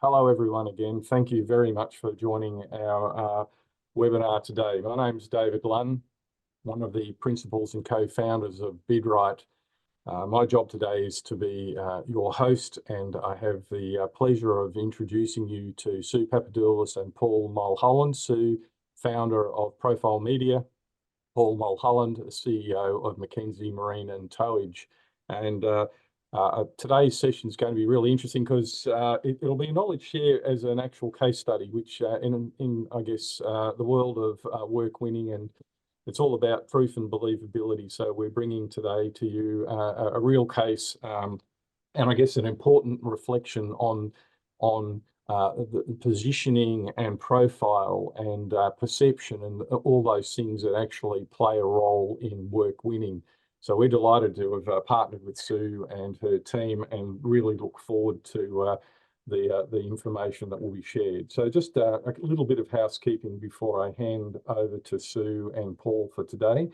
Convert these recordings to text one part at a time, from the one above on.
Hello, everyone, again. Thank you very much for joining our webinar today. My name's David Lunn, one of the principals and co-founders of BidWrite. My job today is to be your host, and I have the pleasure of introducing you to Sue Papadoulis and Paul Mulholland. Sue, founder of Profile Media; Paul Mulholland, CEO of Mackenzie Marine and Towage. And today's session is going to be really interesting because it'll be a knowledge share as an actual case study, which in I guess, the world of work winning, and it's all about proof and believability. So we're bringing today to you a real case, and I guess an important reflection on the positioning and profile and perception and all those things that actually play a role in work winning. So we're delighted to have partnered with Sue and her team, and really look forward to the information that will be shared. So just a little bit of housekeeping before I hand over to Sue and Paul for today.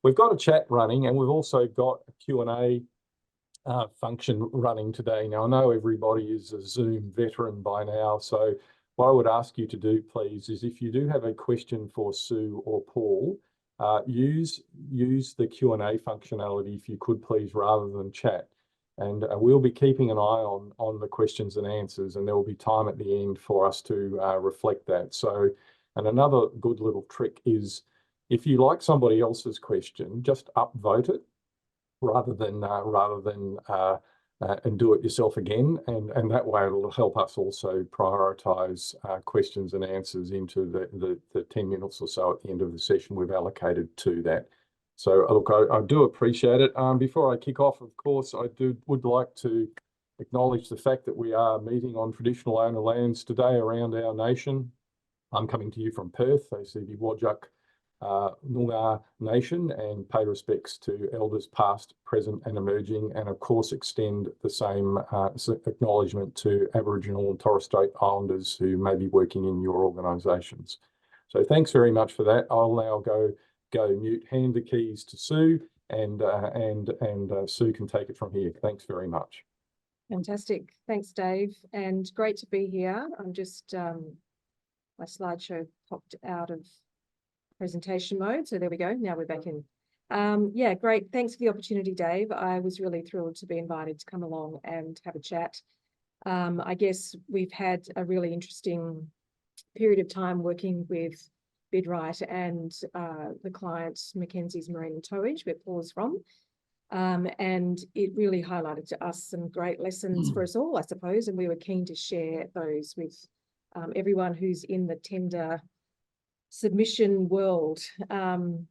We've got a chat running, and we've also got a Q&A function running today. Now, I know everybody is a Zoom veteran by now, so what I would ask you to do, please, is if you do have a question for Sue or Paul, use the Q&A functionality, if you could, please, rather than chat. And we'll be keeping an eye on the questions and answers, and there will be time at the end for us to reflect that. So, and another good little trick is, if you like somebody else's question, just upvote it rather than and do it yourself again, and that way it'll help us also prioritize questions and answers into the 10 minutes or so at the end of the session we've allocated to that. So look, I do appreciate it. Before I kick off, of course, would like to acknowledge the fact that we are meeting on traditional owner lands today around our nation. I'm coming to you from Perth, ACB Whadjuk Noongar Nation, and pay respects to elders past, present and emerging, and of course extend the same acknowledgement to Aboriginal and Torres Strait Islanders who may be working in your organisations. So thanks very much for that. I'll now go mute, hand the keys to Sue, and Sue can take it from here. Thanks very much. Fantastic. Thanks, Dave, and great to be here. I'm just, my slideshow popped out of presentation mode, so there we go. Now we're back in. Yeah, great. Thanks for the opportunity, Dave. I was really thrilled to be invited to come along and have a chat. I guess we've had a really interesting period of time working with BidWrite and the clients Mackenzie's Marine and Towage, where Paul is from. And it really highlighted to us some great lessons for us all, I suppose, and we were keen to share those with everyone who's in the tender submission world, and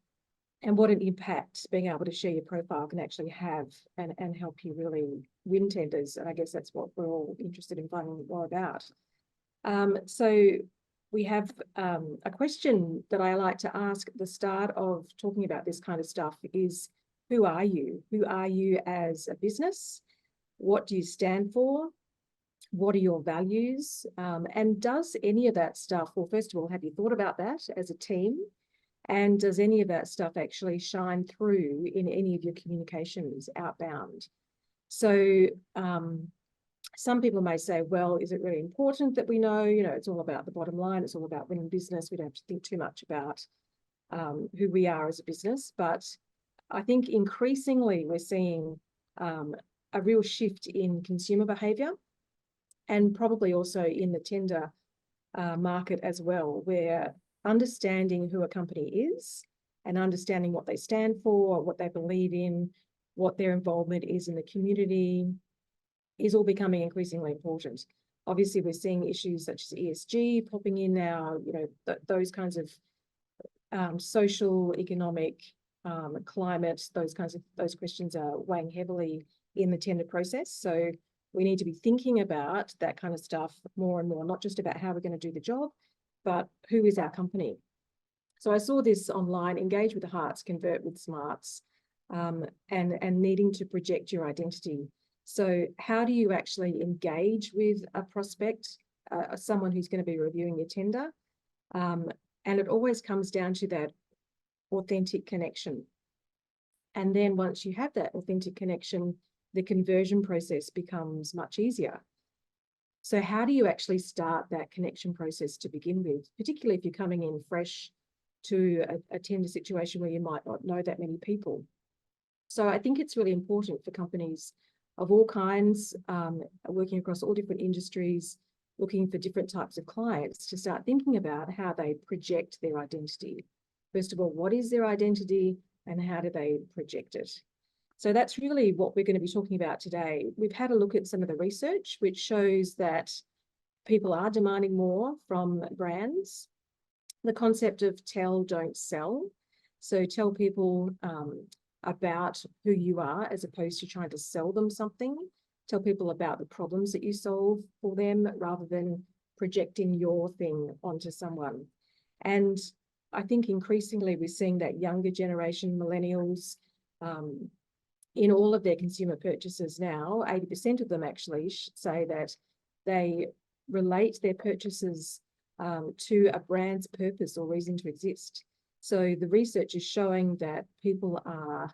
what an impact being able to share your profile can actually have and help you really win tenders. And I guess that's what we're all interested in finding more about. So we have a question that I like to ask at the start of talking about this kind of stuff is, who are you? Who are you as a business? What do you stand for? What are your values? And does any of that stuff, well, first of all, have you thought about that as a team? And does any of that stuff actually shine through in any of your communications outbound? So some people may say, well, is it really important that we know, it's all about the bottom line, it's all about winning business, we don't have to think too much about who we are as a business. But I think increasingly we're seeing a real shift in consumer behaviour, and probably also in the tender market as well, where understanding who a company is and understanding what they stand for, what they believe in, what their involvement is in the community is all becoming increasingly important. Obviously, we're seeing issues such as ESG popping in now, those kinds of social, economic, climate, those questions are weighing heavily in the tender process. So we need to be thinking about that kind of stuff more and more, not just about how we're going to do the job, but who is our company. So I saw this online, engage with the hearts, convert with smarts, and needing to project your identity. So how do you actually engage with a prospect, someone who's going to be reviewing your tender? And it always comes down to that authentic connection. And then once you have that authentic connection, the conversion process becomes much easier. So how do you actually start that connection process to begin with, particularly if you're coming in fresh to a tender situation where you might not know that many people? So I think it's really important for companies of all kinds, working across all different industries, looking for different types of clients, to start thinking about how they project their identity. First of all, what is their identity and how do they project it? So that's really what we're going to be talking about today. We've had a look at some of the research, which shows that people are demanding more from brands. The concept of tell, don't sell. So tell people about who you are as opposed to trying to sell them something. Tell people about the problems that you solve for them rather than projecting your thing onto someone. And I think increasingly we're seeing that younger generation, millennials, in all of their consumer purchases now, 80% of them actually say that they relate their purchases to a brand's purpose or reason to exist. So the research is showing that people are,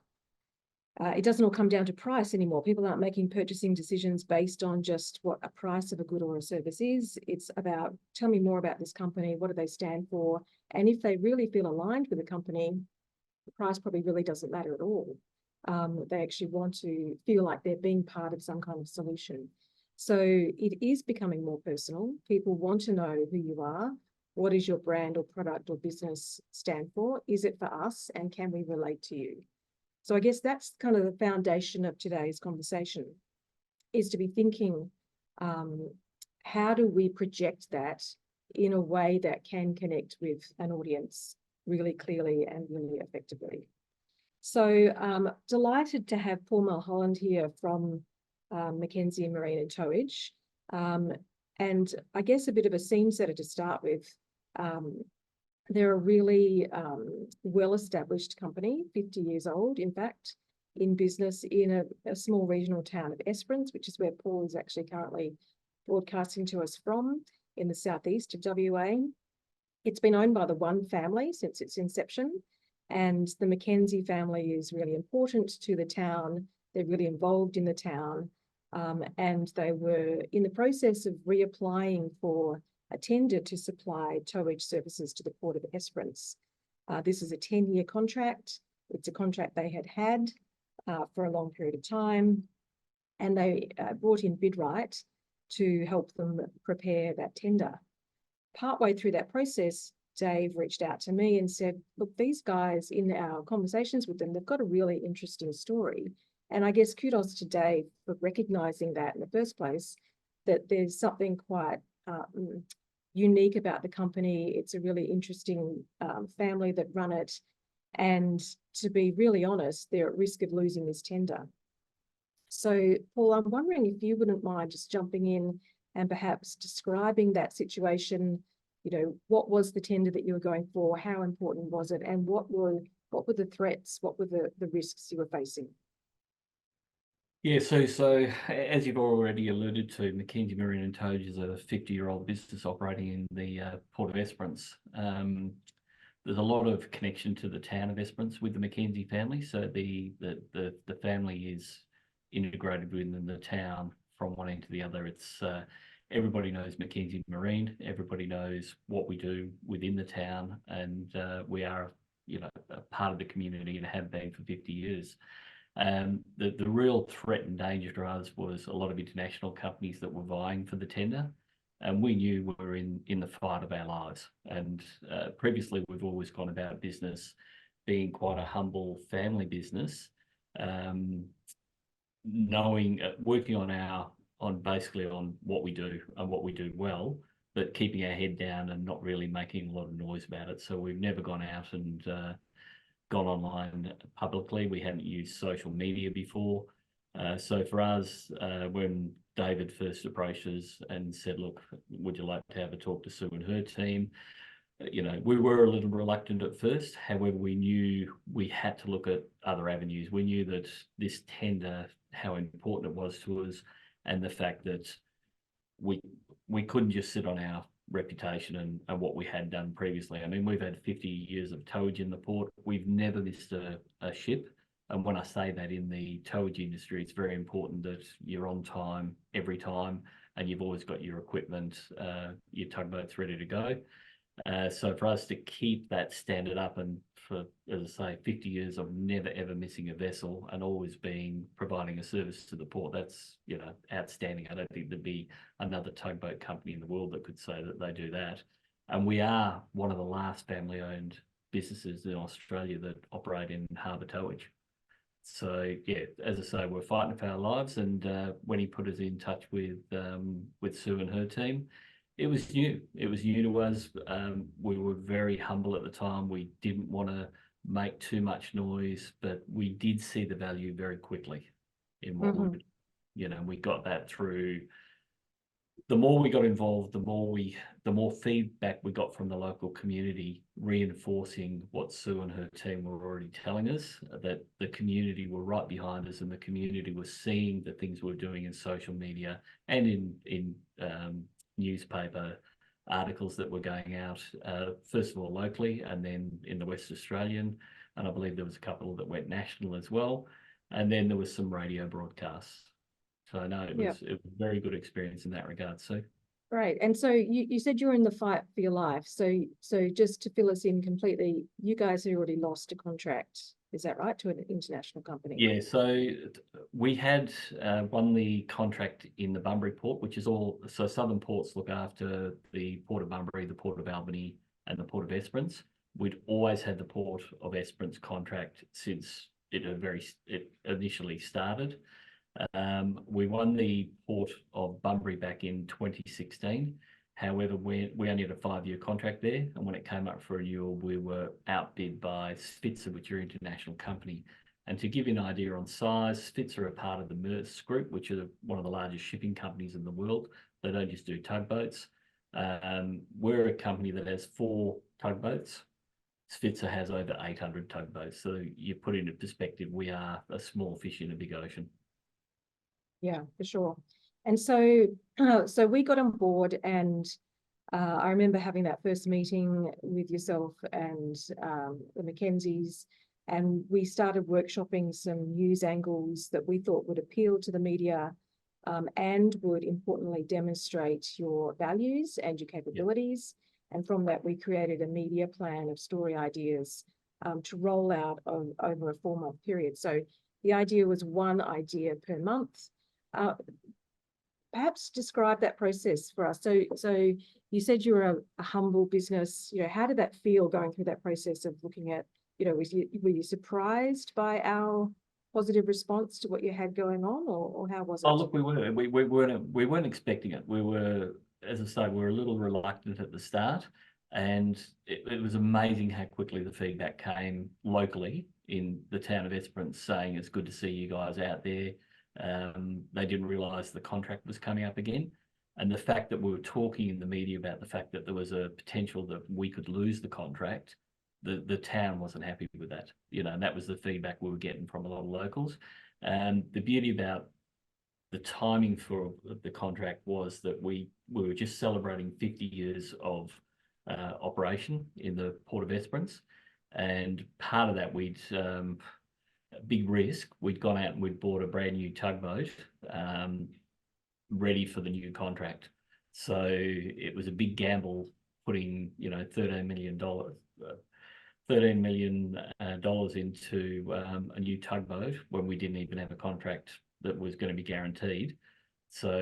it doesn't all come down to price anymore. People aren't making purchasing decisions based on just what a price of a good or a service is. It's about, tell me more about this company, what do they stand for? And if they really feel aligned with the company, the price probably really doesn't matter at all. They actually want to feel like they're being part of some kind of solution. So it is becoming more personal. People want to know who you are. What does your brand or product or business stand for? Is it for us? And can we relate to you? So I guess that's kind of the foundation of today's conversation, is to be thinking, how do we project that in a way that can connect with an audience really clearly and really effectively? So delighted to have Paul Mulholland here from Mackenzie Marine and Towage. And I guess a bit of a scene setter to start with. They're a really well-established company, 50 years old, in fact, in business in a small regional town of Esperance, which is where Paul is actually currently broadcasting to us from, in the southeast of WA. It's been owned by the Lunn family since its inception, and the Mackenzie family is really important to the town. They're really involved in the town, and they were in the process of reapplying for a tender to supply towage services to the Port of Esperance. This is a 10-year contract. It's a contract they had for a long period of time, and they brought in BidWrite to help them prepare that tender. Partway through that process, Dave reached out to me and said, look, these guys, in our conversations with them, they've got a really interesting story. And I guess kudos to Dave for recognizing that in the first place, that there's something quite unique about the company. It's a really interesting family that run it. And to be really honest, they're at risk of losing this tender. So, Paul, I'm wondering if you wouldn't mind just jumping in and perhaps describing that situation. You know, what was the tender that you were going for? How important was it? And what were the threats? What were the risks you were facing? Yeah, so as you've already alluded to, Mackenzie Marine and Towage is a 50-year-old business operating in the Port of Esperance. There's a lot of connection to the town of Esperance with the Mackenzie family. So the family is integrated within the town from one end to the other. It's everybody knows Mackenzie Marine. Everybody knows what we do within the town, and we are, a part of the community and have been for 50 years. The real threat and danger to us was a lot of international companies that were vying for the tender, and we knew we were in the fight of our lives. And previously, we've always gone about business being quite a humble family business, working on what we do and what we do well, but keeping our head down and not really making a lot of noise about it. So we've never gone out and gone online publicly. We hadn't used social media before. So for us, when David first approached us and said, look, would you like to have a talk to Sue and her team? We were a little reluctant at first. However, we knew we had to look at other avenues. We knew that this tender, how important it was to us, and the fact that we couldn't just sit on our reputation and what we had done previously. I mean, we've had 50 years of towage in the port. We've never missed a ship. And when I say that, in the towage industry, it's very important that you're on time every time, and you've always got your equipment, your tugboats ready to go. So for us to keep that standard up, and for, as I say, 50 years of never ever missing a vessel and always providing a service to the port, that's, you know, outstanding. I don't think there'd be another tugboat company in the world that could say that they do that. And we are one of the last family-owned businesses in Australia that operate in harbour towage. So yeah, as I say, we're fighting for our lives. And when he put us in touch with Sue and her team, it was new. It was new to us. We were very humble at the time. We didn't want to make too much noise, but we did see the value very quickly in what we, you know, we got that through. The more we got involved, the more feedback we got from the local community, reinforcing what Sue and her team were already telling us, that the community were right behind us, and the community was seeing the things we were doing in social media and in newspaper articles that were going out, first of all locally, and then in the West Australian, and I believe there was a couple that went national as well, and then there was some radio broadcasts. So no, it was a very good experience in that regard. So great. And so you said you're in the fight for your life. So just to fill us in completely, you guys had already lost a contract, is that right, to an international company? Yeah, so we had won the contract in the Bunbury port, which is all, so Southern Ports look after the Port of Bunbury, the Port of Albany, and the Port of Esperance. We'd always had the Port of Esperance contract since it initially started. We won the Port of Bunbury back in 2016. However, we only had a 5-year contract there, and when it came up for renewal, we were outbid by Spitzer, which are an international company. And to give you an idea on size, Spitzer are part of the Maersk Group, which are one of the largest shipping companies in the world. They don't just do tugboats. We're a company that has 4 tugboats. Spitzer has over 800 tugboats. So you put it into perspective, we are a small fish in a big ocean. Yeah, for sure. And so, so we got on board, and I remember having that first meeting with yourself and the Mackenzies, and we started workshopping some news angles that we thought would appeal to the media, and would importantly demonstrate your values and your capabilities. Yep. And from that, we created a media plan of story ideas to roll out over a 4-month period. So the idea was 1 idea per month. Perhaps describe that process for us. So you said you were a humble business. You know, how did that feel going through that process of looking at, you know, were you surprised by our positive response to what you had going on, or how was it? Oh, look, we weren't expecting it. We were, as I say, we were a little reluctant at the start, and it was amazing how quickly the feedback came locally in the town of Esperance, saying it's good to see you guys out there. They didn't realise the contract was coming up again. And the fact that we were talking in the media about the fact that there was a potential that we could lose the contract, the town wasn't happy with that, you know, and that was the feedback we were getting from a lot of locals. And the beauty about the timing for the contract was that we were just celebrating 50 years of operation in the Port of Esperance. And part of that, big risk, we'd gone out and we'd bought a brand new tugboat ready for the new contract. So it was a big gamble putting, you know, $13 million into a new tugboat when we didn't even have a contract that was going to be guaranteed. So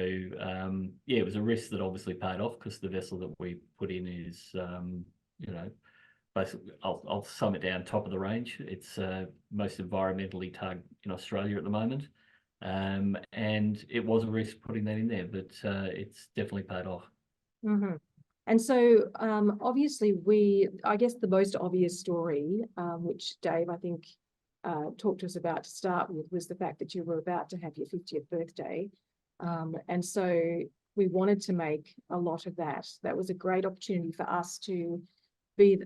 yeah, it was a risk that obviously paid off, because the vessel that we put in is, you know, basically, I'll sum it down, top of the range. It's most environmentally tugged in Australia at the moment. And it was a risk putting that in there, but it's definitely paid off. Mm-hmm. And so obviously I guess the most obvious story, which Dave, I think, talked to us about to start with, was the fact that you were about to have your 50th birthday. And so we wanted to make a lot of that. That was a great opportunity for us to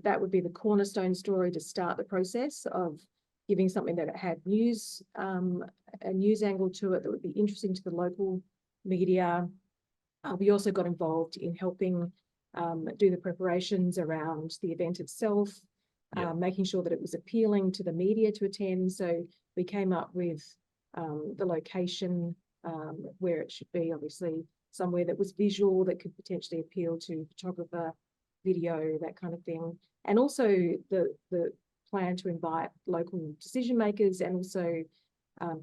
that would be the cornerstone story to start the process of giving something that had news, a news angle to it that would be interesting to the local media. We also got involved in helping do the preparations around the event itself, making sure that it was appealing to the media to attend. So we came up with the location where it should be, obviously somewhere that was visual, that could potentially appeal to photographer, video, that kind of thing. And also the plan to invite local decision makers and also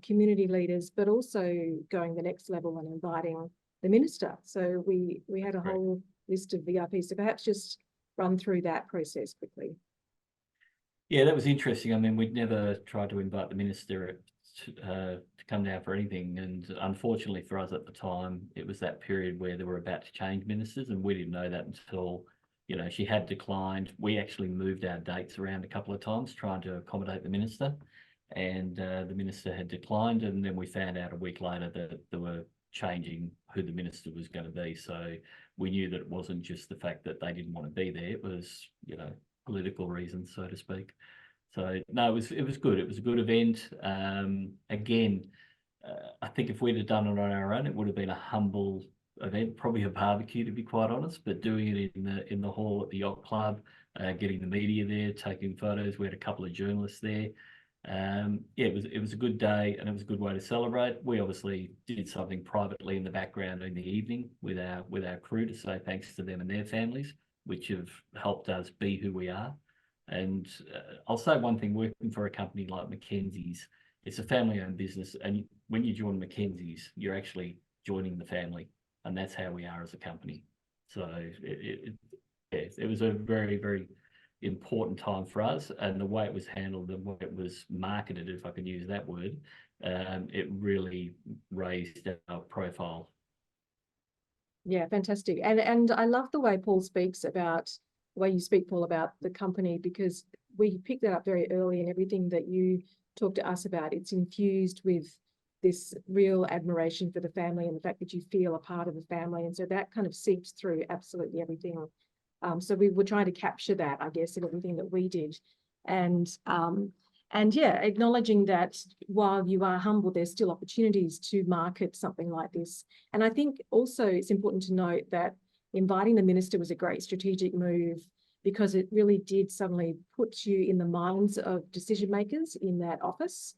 community leaders, but also going the next level and inviting the minister. So we had a whole list of VIPs. So perhaps just run through that process quickly. Yeah, that was interesting. I mean, we'd never tried to invite the minister to come down for anything. And unfortunately for us at the time, it was that period where they were about to change ministers, and we didn't know that until, you know, she had declined. We actually moved our dates around a couple of times trying to accommodate the minister, and the minister had declined. And then we found out a week later that they were changing who the minister was going to be. So we knew that it wasn't just the fact that they didn't want to be there. It was, you know, political reasons, so to speak. So no, it was good. It was a good event. Again, I think if we'd have done it on our own, it would have been a humble event, probably a barbecue to be quite honest. But doing it in the hall at the yacht club, getting the media there, taking photos. We had a couple of journalists there. Yeah, it was a good day, and it was a good way to celebrate. We obviously did something privately in the background in the evening with our crew to say thanks to them and their families, which have helped us be who we are. And I'll say one thing: working for a company like Mackenzie's, it's a family-owned business, and when you join Mackenzie's, you're actually joining the family, and that's how we are as a company. So it was a very, very important time for us, and the way it was handled, the way it was marketed, if I can use that word, it really raised our profile. Yeah, fantastic. And I love the way Paul speaks about, the way you speak, Paul, about the company, because we picked that up very early, and everything that you talked to us about, it's infused with this real admiration for the family and the fact that you feel a part of the family. And so that kind of seeps through absolutely everything. So we were trying to capture that, I guess, in everything that we did. And yeah, acknowledging that while you are humble, there's still opportunities to market something like this. And I think also it's important to note that inviting the minister was a great strategic move, because it really did suddenly put you in the minds of decision makers in that office.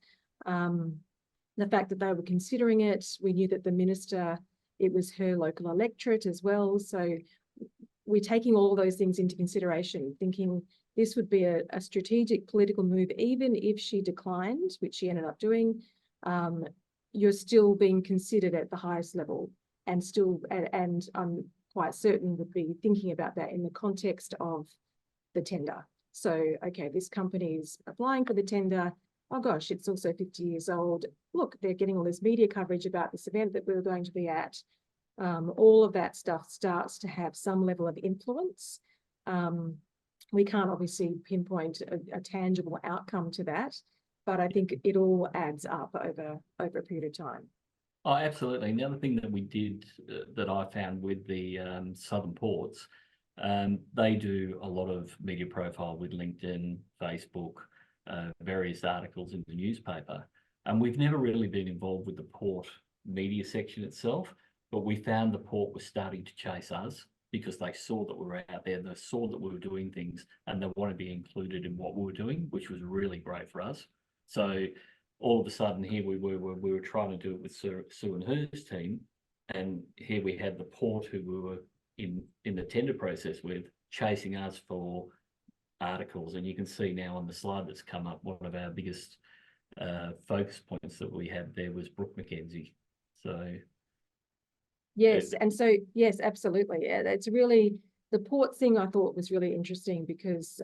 The fact that they were considering it, we knew that the minister, it was her local electorate as well. So we're taking all those things into consideration, thinking this would be a strategic political move. Even if she declined, which she ended up doing, you're still being considered at the highest level, and I'm quite certain would be thinking about that in the context of the tender. So, okay, this company is applying for the tender. Oh gosh, it's also 50 years old. Look, they're getting all this media coverage about this event that we were going to be at. All of that stuff starts to have some level of influence. We can't obviously pinpoint a tangible outcome to that, but I think it all adds up over a period of time. Oh, absolutely. And the other thing that we did that I found with the Southern Ports, they do a lot of media profile with LinkedIn, Facebook, various articles in the newspaper. And we've never really been involved with the port media section itself, but we found the port was starting to chase us because they saw that we were out there, they saw that we were doing things, and they want to be included in what we were doing, which was really great for us. So all of a sudden here we were trying to do it with Sue and her team, and here we had the port who we were in the tender process with, chasing us for articles. And you can see now on the slide that's come up, one of our biggest focus points that we had there was Brooke Mackenzie. So yes, and so yes, absolutely. Yeah, it's really, the port thing I thought was really interesting, because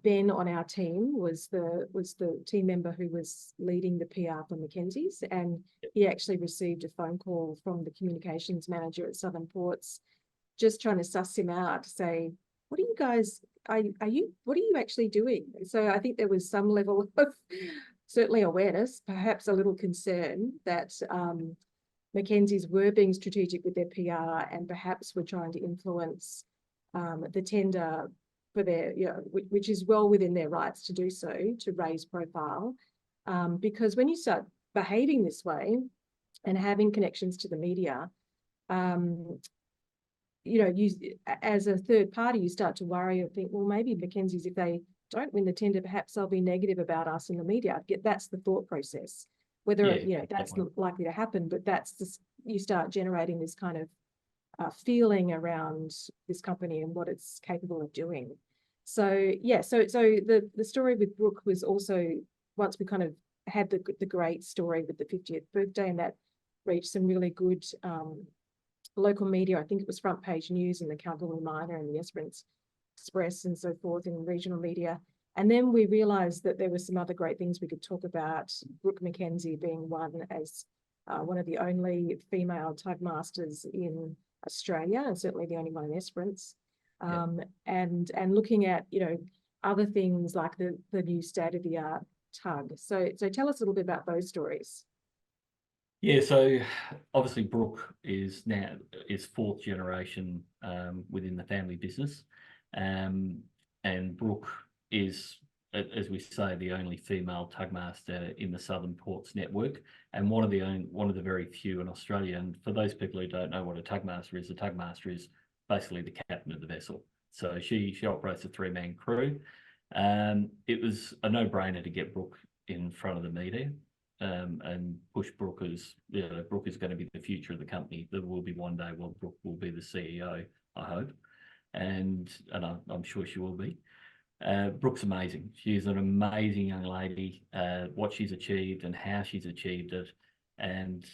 Ben on our team was the team member who was leading the PR for Mackenzie's, and he actually received a phone call from the communications manager at Southern Ports, just trying to suss him out to say, what are you guys, what are you actually doing? So I think there was some level of certainly awareness, perhaps a little concern that Mackenzie's were being strategic with their PR, and perhaps were trying to influence the tender for their, which is well within their rights to do so, to raise profile. Because when you start behaving this way and having connections to the media, you as a third party, you start to worry and think, well, maybe Mackenzie's, if they don't win the tender, perhaps they'll be negative about us in the media. That's the thought process. whether, Yeah, that's definitely. not likely to happen, but that's this, you start generating this kind of feeling around this company and what it's capable of doing. So yeah, so the story with Brooke was also, once we kind of had the great story with the 50th birthday, and that reached some really good local media. I think it was front page news in the Kalgoorlie Miner and the Esperance Express and so forth in regional media. And then we realized that there were some other great things we could talk about, Brooke Mackenzie being one, as one of the only female tug masters in Australia, and certainly the only one in Esperance. And looking at, other things like the new state-of-the-art tug. So tell us a little bit about those stories. Yeah, so obviously Brooke is fourth generation within the family business, and Brooke is, as we say, the only female tugmaster in the Southern Ports network, and one of the very few in Australia. And for those people who don't know what a tugmaster is basically the captain of the vessel. So she operates a 3-man crew. It was a no-brainer to get Brooke in front of the media. And push Brooke as, Brooke is going to be the future of the company. There will be one day where Brooke will be the CEO, I hope, and I'm sure she will be. Brooke's amazing. She's an amazing young lady. What she's achieved and how she's achieved it, and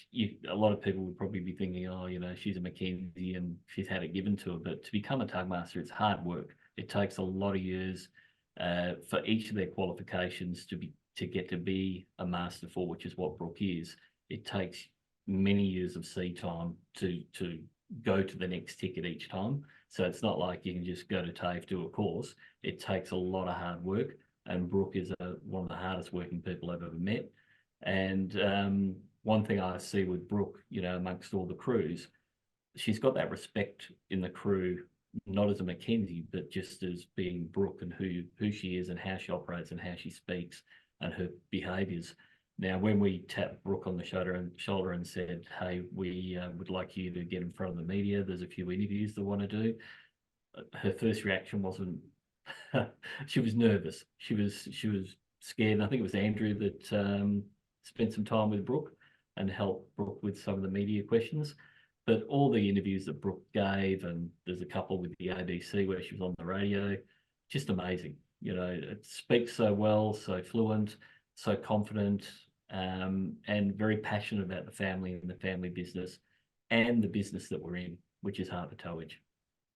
a lot of people would probably be thinking, oh, she's a Mackenzie and she's had it given to her. But to become a tugmaster, it's hard work. It takes a lot of years for each of their qualifications to get to be a master 4, which is what Brooke is. It takes many years of sea time to go to the next ticket each time. So it's not like you can just go to TAFE, do a course. It takes a lot of hard work, and Brooke is one of the hardest working people I've ever met. And one thing I see with Brooke, amongst all the crews, she's got that respect in the crew, not as a Mackenzie, but just as being Brooke and who she is and how she operates and how she speaks and her behaviours. Now, when we tapped Brooke on the shoulder and said, hey, we would like you to get in front of the media, there's a few interviews they want to do, her first reaction wasn't, she was nervous. She was scared. And I think it was Andrew that spent some time with Brooke and helped Brooke with some of the media questions. But all the interviews that Brooke gave, and there's a couple with the ABC where she was on the radio, just amazing. It speaks so well, so fluent, so confident, and very passionate about the family and the family business and the business that we're in, which is Harbour Towage.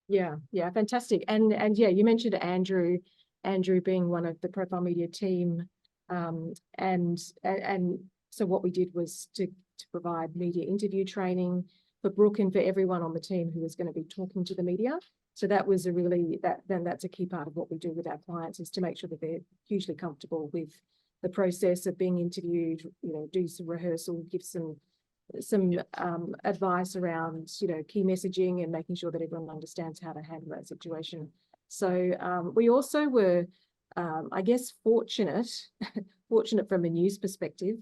Yeah, fantastic. And yeah, you mentioned Andrew being one of the Profile Media team, and so what we did was to provide media interview training for Brooke and for everyone on the team who was going to be talking to the media. So that was that's a key part of what we do with our clients, is to make sure that they're hugely comfortable with the process of being interviewed, do some rehearsal, give some advice around, key messaging and making sure that everyone understands how to handle that situation. So we also were, I guess, fortunate from a news perspective,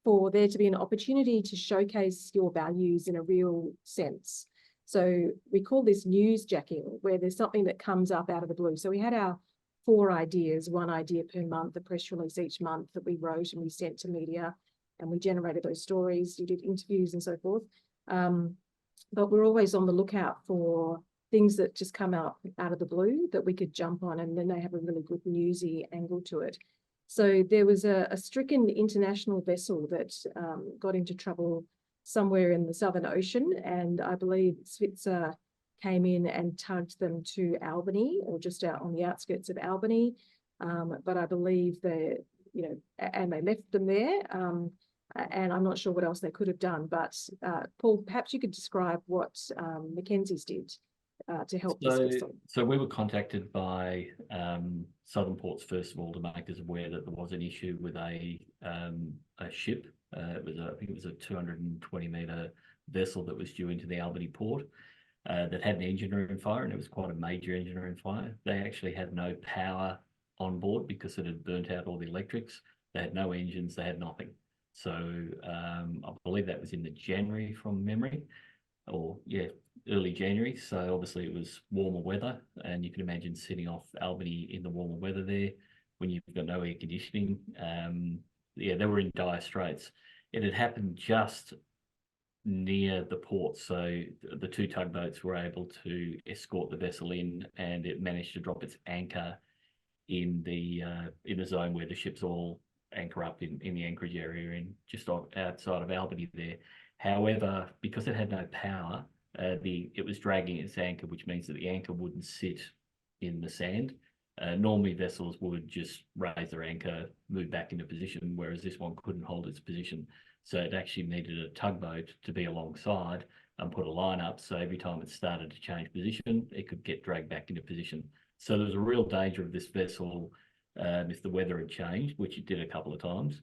for there to be an opportunity to showcase your values in a real sense. So we call this newsjacking, where there's something that comes up out of the blue. So we had our 4 ideas, 1 idea per month, a press release each month that we wrote and we sent to media, and we generated those stories, you did interviews and so forth. But we're always on the lookout for things that just come out of the blue that we could jump on, and then they have a really good newsy angle to it. So there was a stricken international vessel that got into trouble somewhere in the Southern Ocean, and I believe Switzer came in and tugged them to Albany, or just out on the outskirts of Albany. But I believe and they left them there. And I'm not sure what else they could have done. But Paul, perhaps you could describe what Mackenzie's did to help this vessel. So we were contacted by Southern Ports, first of all, to make us aware that there was an issue with a ship. I think it was a 220-metre vessel that was due into the Albany port that had an engine room fire, and it was quite a major engine room fire. They actually had no power on board because it had burnt out all the electrics. They had no engines, they had nothing. So I believe that was in the January from memory, early January. So obviously it was warmer weather, and you can imagine sitting off Albany in the warmer weather there when you've got no air conditioning. they were in dire straits. It had happened just near the port, so the two tugboats were able to escort the vessel in, and it managed to drop its anchor in the zone where the ships all anchor up in the anchorage area, in just outside of Albany there. However, because it had no power, it was dragging its anchor, which means that the anchor wouldn't sit in the sand. Normally vessels would just raise their anchor, move back into position, whereas this one couldn't hold its position. So it actually needed a tugboat to be alongside and put a line up, so every time it started to change position, it could get dragged back into position. So there was a real danger of this vessel, if the weather had changed, which it did a couple of times,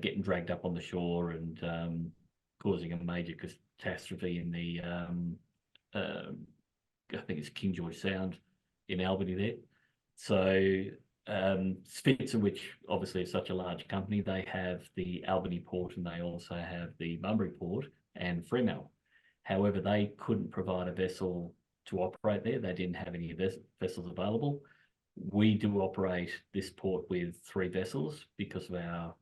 getting dragged up on the shore and causing a major catastrophe in the, I think it's King George Sound in Albany there. So Spitzer, which obviously is such a large company, they have the Albany port and they also have the Bunbury port and Fremantle. However, they couldn't provide a vessel to operate there. They didn't have any vessels available. We do operate this port with 3 vessels because of our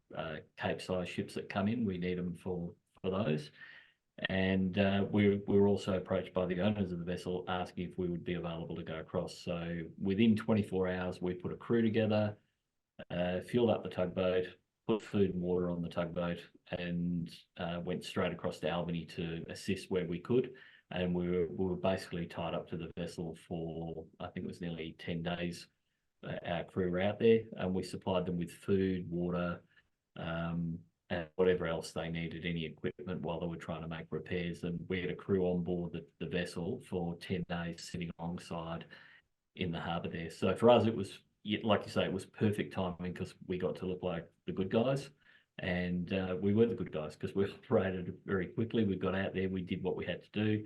Cape-size ships that come in. We need them for those. And we were also approached by the owners of the vessel asking if we would be available to go across. So within 24 hours, we put a crew together, fueled up the tugboat, put food and water on the tugboat, and went straight across to Albany to assist where we could. And we were basically tied up to the vessel for, I think it was nearly 10 days. Our crew were out there, and we supplied them with food, water, and whatever else they needed, any equipment, while they were trying to make repairs. And we had a crew on board the vessel for 10 days sitting alongside in the harbour there. So for us, it was, like you say, it was perfect timing because we got to look like the good guys. And we were the good guys because we operated very quickly. We got out there, we did what we had to do.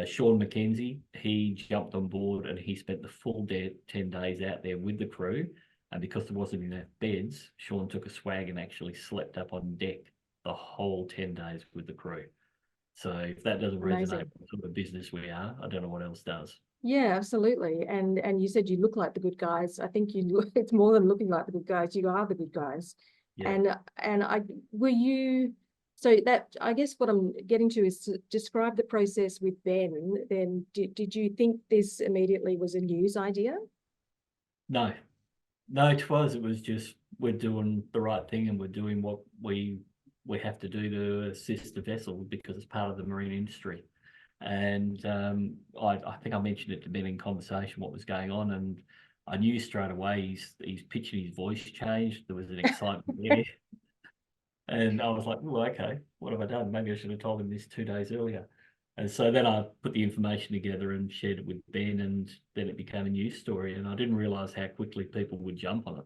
Sean Mackenzie, he jumped on board and he spent the full 10 days out there with the crew. And because there wasn't enough beds, Sean took a swag and actually slept up on deck the whole 10 days with the crew. So if that doesn't resonate with the sort of business we are, I don't know what else does. Yeah, absolutely. And you said you look like the good guys. I think it's more than looking like the good guys. You are the good guys. Yeah. So that, I guess what I'm getting to is to describe the process with Ben. Then did you think this immediately was a news idea? No, it was just, we're doing the right thing and we're doing what we have to do to assist the vessel because it's part of the marine industry. And I think I mentioned it to Ben in conversation what was going on, and I knew straight away his pitch and his voice changed. There was an excitement there. And I was like, oh, okay, what have I done? Maybe I should have told him this 2 days earlier. And so then I put the information together and shared it with Ben, and then it became a news story. And I didn't realise how quickly people would jump on it.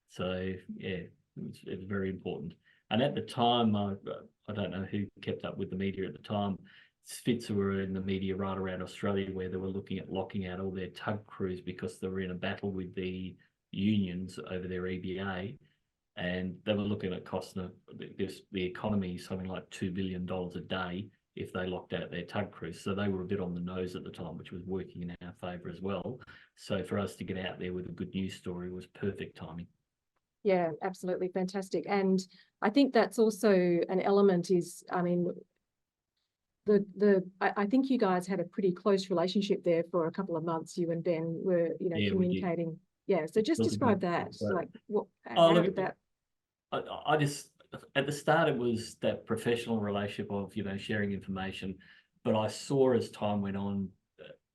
So yeah, it was very important. And at the time, I don't know who kept up with the media at the time. Spitzer were in the media right around Australia, where they were looking at locking out all their tug crews because they were in a battle with the unions over their EBA. And they were looking at costing the economy something like $2 billion a day if they locked out their tug crews. So they were a bit on the nose at the time, which was working in our favour as well. So for us to get out there with a good news story was perfect timing. Yeah, absolutely fantastic. And I think that's also an element is, I mean, I think you guys had a pretty close relationship there for a couple of months. You and Ben were, communicating. Yeah, so just describe that. Like, how did that? I just, at the start, it was that professional relationship of, sharing information. But I saw as time went on,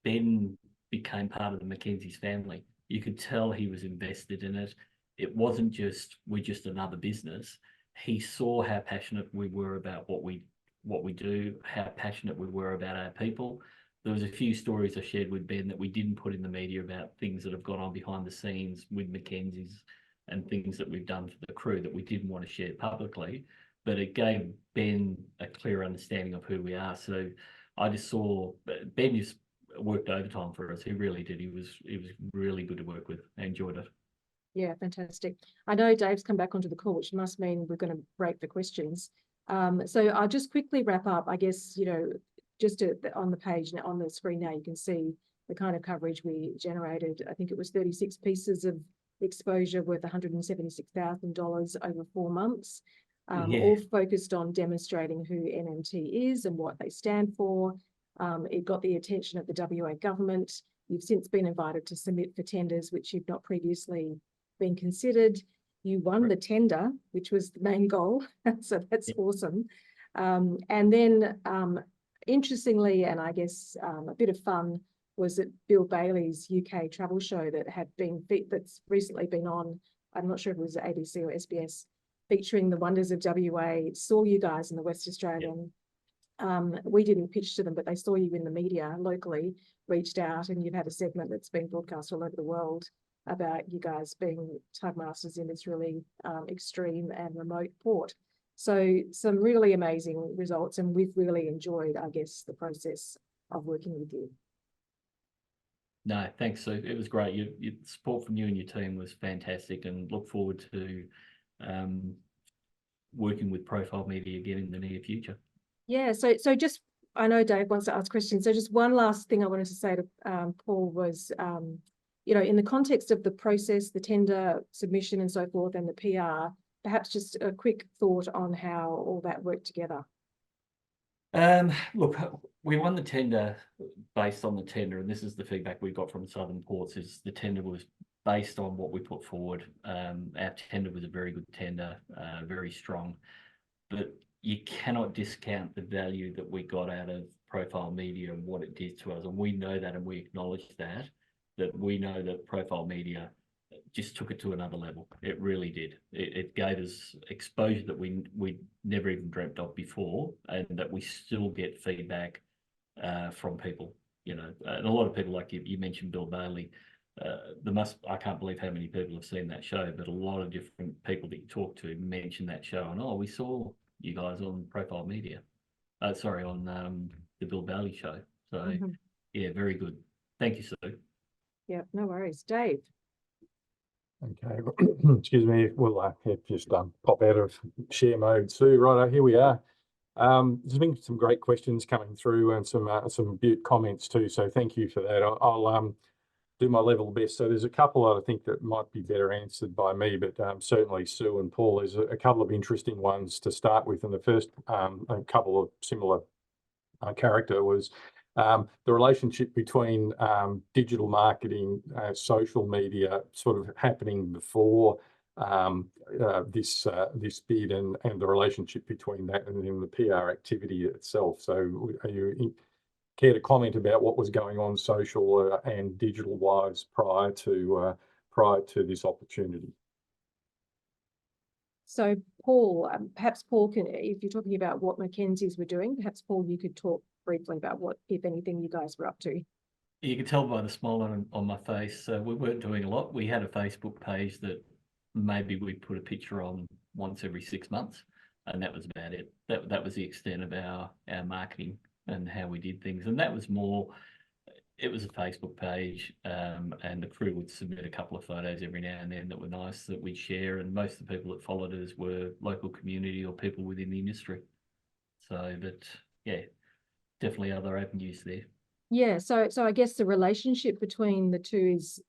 Ben became part of the Mackenzie's family. You could tell he was invested in it. It wasn't just, we're just another business. He saw how passionate we were about what we do, how passionate we were about our people. There was a few stories I shared with Ben that we didn't put in the media about things that have gone on behind the scenes with Mackenzie's and things that we've done for the crew that we didn't want to share publicly, but it gave Ben a clear understanding of who we are. So I just saw Ben just worked overtime for us. He really did. He was really good to work with. I enjoyed it. Yeah, fantastic. I know Dave's come back onto the call, which must mean we're going to break the questions. So I'll just quickly wrap up. I guess, just on the page, on the screen now, you can see the kind of coverage we generated. I think it was 36 pieces of exposure worth $176,000 over 4 months, Yeah. all focused on demonstrating who MMT is and what they stand for. It got the attention of the WA government. You've since been invited to submit for tenders, which you've not previously been considered. You won the tender, which was the main goal. So that's awesome. And then interestingly, and I guess a bit of fun, was at Bill Bailey's UK travel show that's recently been on, I'm not sure if it was ABC or SBS, featuring the wonders of WA. Saw you guys in the West Australian. We didn't pitch to them, but they saw you in the media locally, reached out, and you've had a segment that's been broadcast all over the world about you guys being tug masters in this really extreme and remote port. So some really amazing results, and we've really enjoyed, I guess, the process of working with you. No, thanks, Sue. It was great. Your support from you and your team was fantastic, and look forward to working with Profile Media again in the near future. Yeah, so just, I know Dave wants to ask questions. So just one last thing I wanted to say to Paul was, you know, in the context of the process, the tender submission and so forth, and the PR, perhaps just a quick thought on how all that worked together. Look, we won the tender based on the tender, and this is the feedback we got from Southern Ports, is the tender was based on what we put forward. Our tender was a very good tender, very strong, but you cannot discount the value that we got out of Profile Media and what it did to us. And we know that, and we acknowledge that we know that Profile Media just took it to another level. It really did. It gave us exposure that we never even dreamt of before, and that we still get feedback from people, you know, and a lot of people, like you mentioned Bill Bailey. I can't believe how many people have seen that show, but a lot of different people that you talk to mention that show, and, oh, we saw you guys on Profile Media. Sorry, on the Bill Bailey show. So yeah, very good. Thank you, Sue. Yeah, no worries. Dave. Okay, excuse me. We'll just pop out of share mode. Sue, right, here we are. There's been some great questions coming through, and some beaut comments too. So thank you for that. I'll do my level best. So there's a couple that I think that might be better answered by me, but certainly Sue and Paul, there's a couple of interesting ones to start with. And the first, a couple of similar character was the relationship between digital marketing, social media sort of happening before this bid, and the relationship between that and then the PR activity itself. So are you care to comment about what was going on social and digital wise prior to this opportunity? So Paul, perhaps Paul can, if you're talking about what Mackenzie's were doing, perhaps Paul, you could talk briefly about what, if anything, you guys were up to. You can tell by the smile on my face. We weren't doing a lot. We had a Facebook page that maybe we put a picture on once every 6 months, and that was about it. That was the extent of our marketing and how we did things. And that was more, it was a Facebook page, and the crew would submit a couple of photos every now and then that were nice that we'd share. And most of the people that followed us were local community or people within the industry. So, but yeah, definitely other avenues there. Yeah, so I guess the relationship between the two is,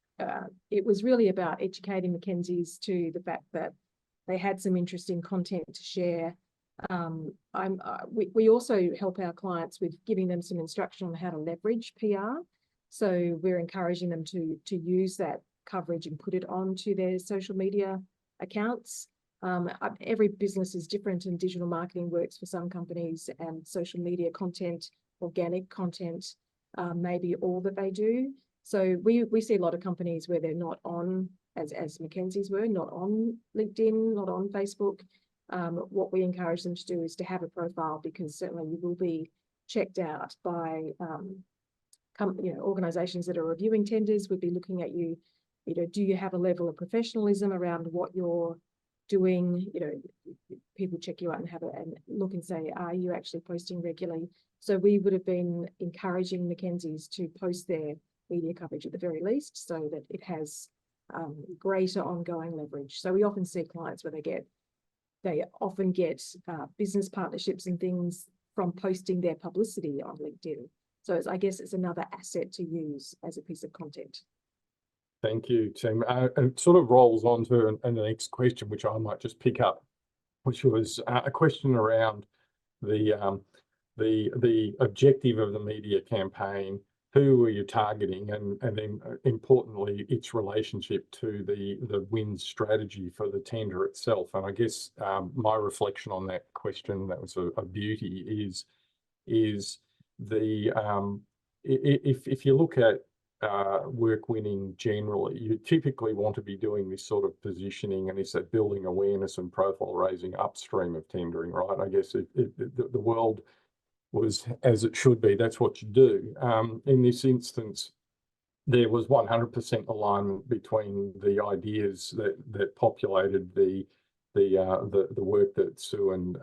it was really about educating Mackenzie's to the fact that they had some interesting content to share. We also help our clients with giving them some instruction on how to leverage PR. So we're encouraging them to use that coverage and put it onto their social media accounts. Every business is different, and digital marketing works for some companies, and social media content, organic content, maybe all that they do. So we see a lot of companies where they're not on, as Mackenzie's were, not on LinkedIn, not on Facebook. What we encourage them to do is to have a profile, because certainly you will be checked out by organizations that are reviewing tenders would be looking at you. Do you have a level of professionalism around what you're doing? People check you out and look and say, are you actually posting regularly? So we would have been encouraging Mackenzie's to post their media coverage at the very least, so that it has greater ongoing leverage. So we often see clients where they often get business partnerships and things from posting their publicity on LinkedIn. So I guess it's another asset to use as a piece of content. Thank you, Tim. It sort of rolls on to the next question, which I might just pick up, which was a question around the objective of the media campaign, who were you targeting, and then importantly, its relationship to the win strategy for the tender itself. And I guess my reflection on that question, that was a beauty, is the if you look at work winning generally, you typically want to be doing this sort of positioning, and it's that building awareness and profile raising upstream of tendering, right? I guess the world was as it should be. That's what you do. In this instance, there was 100% alignment between the ideas that populated the work that Sue and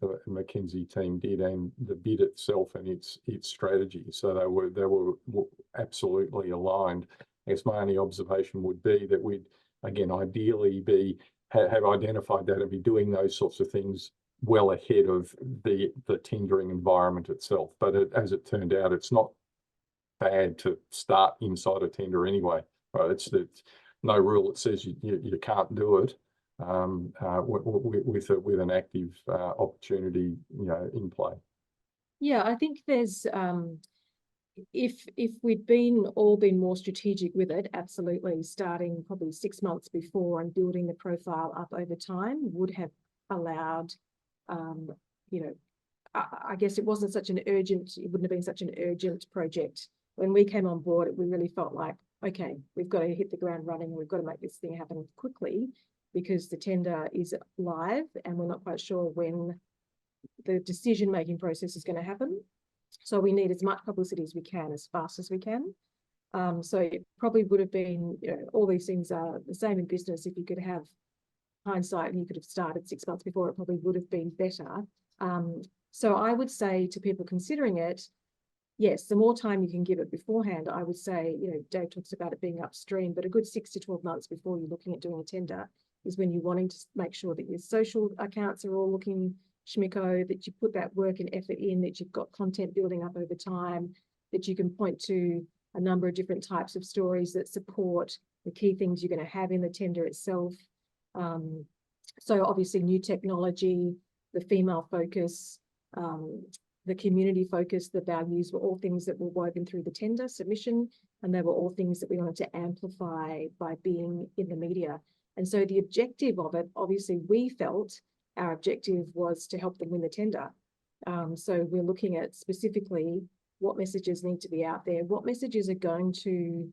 the Mackenzie team did, and the bid itself and its strategy. So they were absolutely aligned. I guess my only observation would be that we'd, again, ideally have identified that and be doing those sorts of things well ahead of the tendering environment itself. But as it turned out, it's not bad to start inside a tender anyway, right? It's no rule that says you can't do it with an active opportunity, in play. Yeah, I think there's if we'd all been more strategic with it, absolutely, starting probably 6 months before and building the profile up over time would have allowed, I guess it wouldn't have been such an urgent project. When we came on board, we really felt like, okay, we've got to hit the ground running. We've got to make this thing happen quickly, because the tender is live and we're not quite sure when the decision-making process is going to happen. So we need as much publicity as we can, as fast as we can. So it probably would have been, all these things are the same in business. If you could have hindsight and you could have started 6 months before, it probably would have been better. So I would say to people considering it, yes, the more time you can give it beforehand, I would say, Dave talks about it being upstream, but a good 6 to 12 months before you're looking at doing a tender is when you're wanting to make sure that your social accounts are all looking schmicko, that you put that work and effort in, that you've got content building up over time, that you can point to a number of different types of stories that support the key things you're going to have in the tender itself. So obviously new technology, the female focus, the community focus, the values were all things that were woven through the tender submission, and they were all things that we wanted to amplify by being in the media. And so the objective of it, obviously we felt our objective was to help them win the tender. So we're looking at specifically what messages need to be out there, what messages are going to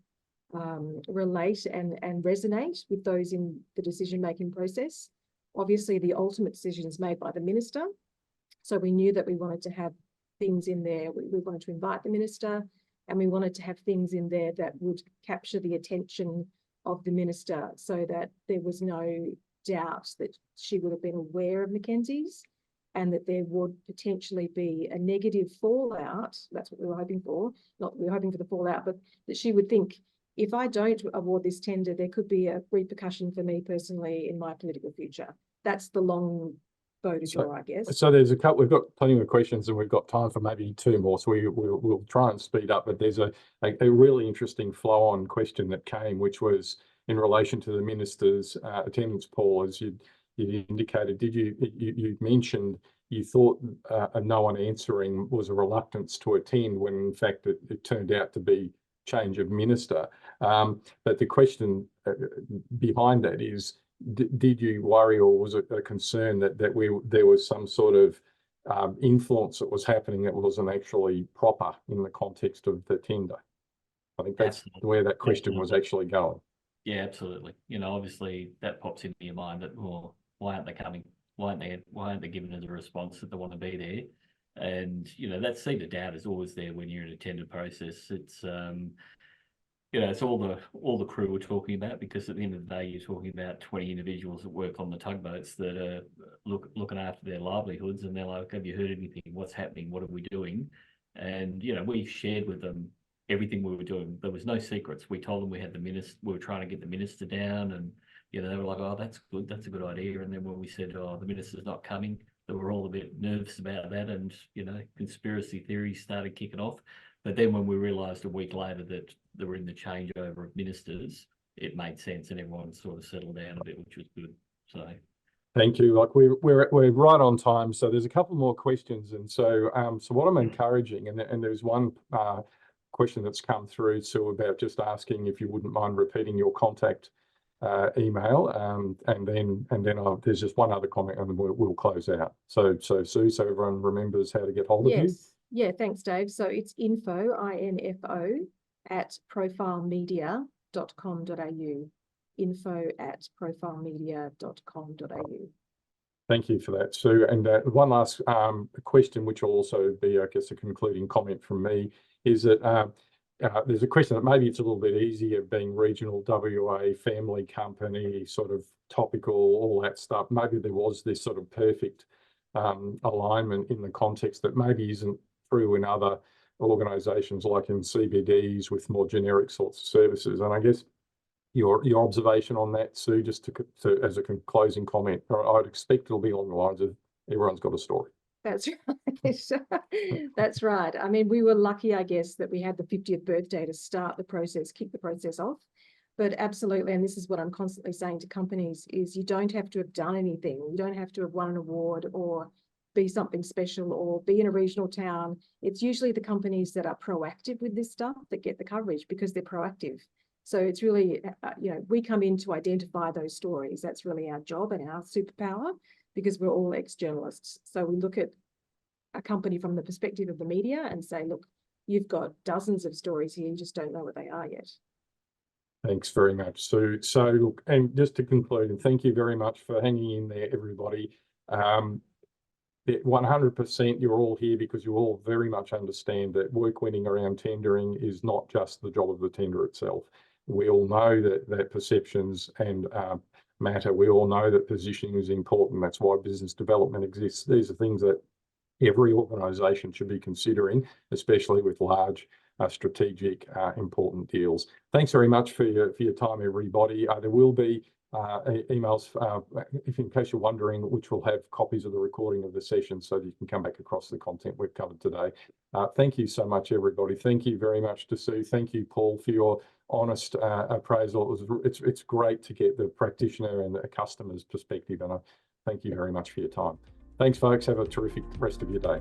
relate and resonate with those in the decision-making process. Obviously, the ultimate decision is made by the minister. So we knew that we wanted to have things in there. We wanted to invite the minister, and we wanted to have things in there that would capture the attention of the minister, so that there was no doubt that she would have been aware of Mackenzie's, and that there would potentially be a negative fallout. That's what we were hoping for. Not that we were hoping for the fallout, but that she would think, if I don't award this tender, there could be a repercussion for me personally in my political future. That's the long bow to draw, I guess. So there's a couple. We've got plenty of questions, and we've got time for maybe 2 more. So we'll try and speed up. But there's a really interesting flow-on question that came, which was in relation to the minister's attendance, Paul, as you indicated. Did you mentioned you thought no one answering was a reluctance to attend, when in fact it turned out to be change of minister. But the question behind that is, did you worry, or was it a concern that there was some sort of influence that was happening that wasn't actually proper in the context of the tender? I think that's where that question was actually going. Yeah, absolutely. Obviously that pops into your mind that, well, why aren't they coming? Why aren't they giving us a response that they want to be there? And that seed of doubt is always there when you're in a tender process. It's it's all the crew we're talking about, because at the end of the day, you're talking about 20 individuals that work on the tugboats that are looking after their livelihoods, and they're like, have you heard anything? What's happening? What are we doing? And we shared with them everything we were doing. There was no secrets. We told them we had the minister. We were trying to get the minister down, and they were like, oh, that's good. That's a good idea. And then when we said, oh, the minister's not coming, they were all a bit nervous about that, and conspiracy theories started kicking off. But then when we realised a week later that they were in the changeover of ministers, it made sense and everyone sort of settled down a bit, which was good. So. Thank you. Like we're right on time, so there's a couple more questions, and so what I'm encouraging, and there's one question that's come through, Sue, about just asking if you wouldn't mind repeating your contact email, and then there's just one other comment, and then we'll close out. So Sue, so everyone remembers how to get hold of you. Yeah, thanks, Dave. So it's info, info at profilemedia.com.au. info@profilemedia.com.au. Thank you for that, Sue. And one last question, which will also be, I guess, a concluding comment from me, is that there's a question that maybe it's a little bit easier being regional WA, family company, sort of topical, all that stuff. Maybe there was this sort of perfect alignment in the context that maybe isn't true in other organisations, like in CBDs with more generic sorts of services. And I guess your observation on that, Sue, just to as a closing comment, I'd expect it'll be along the lines of everyone's got a story. That's right. That's right. I mean, we were lucky, I guess, that we had the 50th birthday to start the process, kick the process off. But absolutely, and this is what I'm constantly saying to companies, is you don't have to have done anything. You don't have to have won an award or be something special or be in a regional town. It's usually the companies that are proactive with this stuff that get the coverage because they're proactive. So it's really, we come in to identify those stories. That's really our job and our superpower, because we're all ex-journalists. So we look at a company from the perspective of the media and say, look, you've got dozens of stories here, you just don't know what they are yet. Thanks very much, Sue. So look, and just to conclude, and thank you very much for hanging in there, everybody. 100% you're all here because you all very much understand that work winning around tendering is not just the job of the tender itself. We all know that perceptions and matter. We all know that positioning is important. That's why business development exists. These are things that every organisation should be considering, especially with large, strategic, important deals. Thanks very much for your time, everybody. There will be emails, if in case you're wondering, which will have copies of the recording of the session, so that you can come back across the content we've covered today. Thank you so much, everybody. Thank you very much to Sue. Thank you, Paul, for your honest appraisal. It's great to get the practitioner and the customer's perspective, and I thank you very much for your time. Thanks, folks. Have a terrific rest of your day.